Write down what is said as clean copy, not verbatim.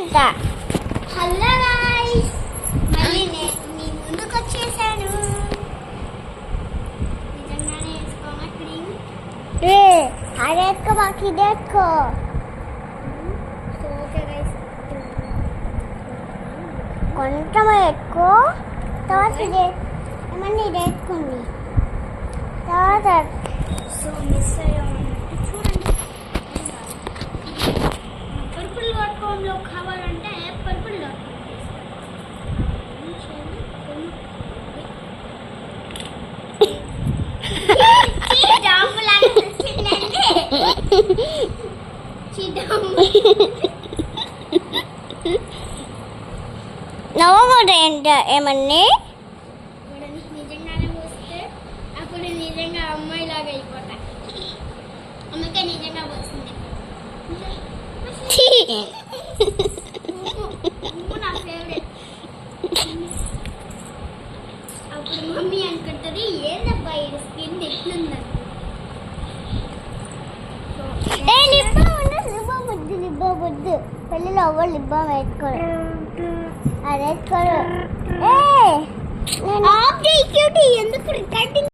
Hello guys, మళ్ళీ నేను మీ ముందుకు వచ్చేసాను. నిజంగానే వేసుకోమా క్రీమ్? అదేసుకో, మాకు ఇదేసుకో. ఓకే గైస్, కొంచెం ఎక్కువ తర్వాత ఇదే ఏమన్నా ఇది వేసుకోండి. తర్వాత సో మిస్ అయ్యామన్నట్టు చూడండి. పర్పుల్.com కావాలంటే purple.com నవ్వకూడదు ఏంటి ఏమన్నీ. నిజంగానే పోస్తే అప్పుడు నిజంగా అమ్మాయిలాగా అయిపోతా. అందుకే నిజంగా పోస్తుంది. నా ఫేవరెట్. అప్పుడు మమ్మీ అనుకుంటుంది, ఏందబ్బా ఈ స్కిన్ ఎట్లుందని. లిబ్బవద్దు పెళ్ళిలో అవ్వడు లిబ్బం వేసుకోరు. అది వేసుకోరు. ఎందుకు కటింగ్